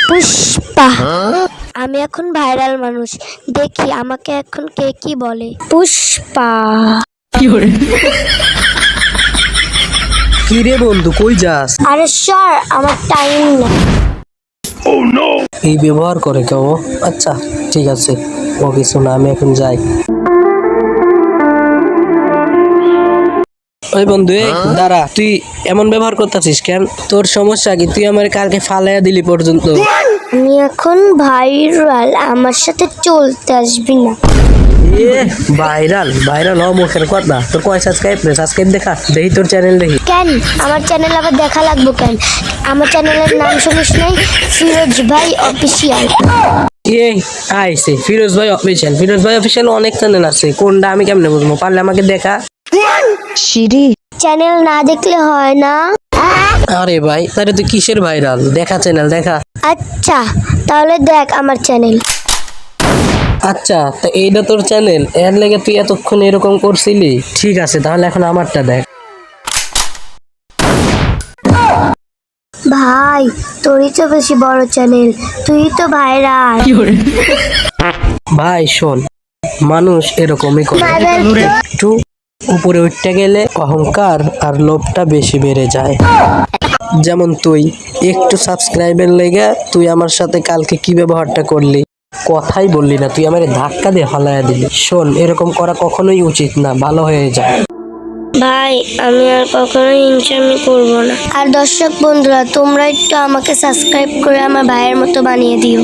পুষ্পা। আমি এখন ভাইরাল মানুষ, দেখি আমাকে এখন কে কি বলে। পুষ্পা। কি রে বন্ধু, কই যাস? আরে স্যার, আমার টাইম নেই। এই ব্যবহার করে কেউ? আচ্ছা ঠিক আছে, ও কিছু না, আমি এখন যাই। ওই বন্ধু, দাঁড়া, তুই এমন ব্যবহার করতেছিস কেন? তোর সমস্যা কি? তুই আমার কালকে ফালাইয়া দিলি পর্যন্ত। আমি এখন ভাইরাল, আমার সাথে চলতে আসবি না। ভাইরাল ভাইরাল হ মুখের কথা। তোর কয় সাবস্ক্রাইব রে? সাবস্ক্রাইব দেখা দেখি, তোর চ্যানেল দেখি। কেন আমার চ্যানেল আবার দেখা লাগবো কেন? আমার চ্যানেলের নাম শুনিস নাই? ফিরোজ ভাই অফিসিয়াল। আইছে ফিরোজ ভাই অফিসিয়াল। ফিরোজ ভাই অফিসিয়াল অনেক চ্যানেল আছে, কোনটা আমি কেমনে বুঝবো? পারলে আমাকে দেখা। চ্যানেল না দেখলে হয় না। আরে ভাই, তাহলে তুই কিসের ভাইরাল? দেখা চ্যানেল দেখা। আচ্ছা তাহলে দেখ আমার চ্যানেল। আচ্ছা, তা এইটা তোর চ্যানেল? এর লেগে তুই এতক্ষণ এরকম করছিলি? ঠিক আছে, তাহলে এখন আমারটা দেখ। ভাই তোরই তো বেশি বড় চ্যানেল, তুই তো ভাইরাল। ভাই শোন, মানুষ এরকমই করে, একটু উপরে উঠতে গেলে অহংকার আর লোভটা বেশি বেড়ে যায়। যেমন তুই একটু সাবস্ক্রাইবের লেগে তুই আমার সাথে কালকে কি ব্যবহারটা করলি, কথাই বললি না, তুই আমার ধাক্কা দিয়ে ফালাইয়া দিলি। শোন, এরকম করা কখনোই উচিত না, ভালো হয়ে যায়। ভাই আমি আর কখনো ইনকামি করব না। আর দর্শক বন্ধুরা, তোমরা একটু আমাকে সাবস্ক্রাইব করে আমার ভাইয়ের মতো বানিয়ে দিও।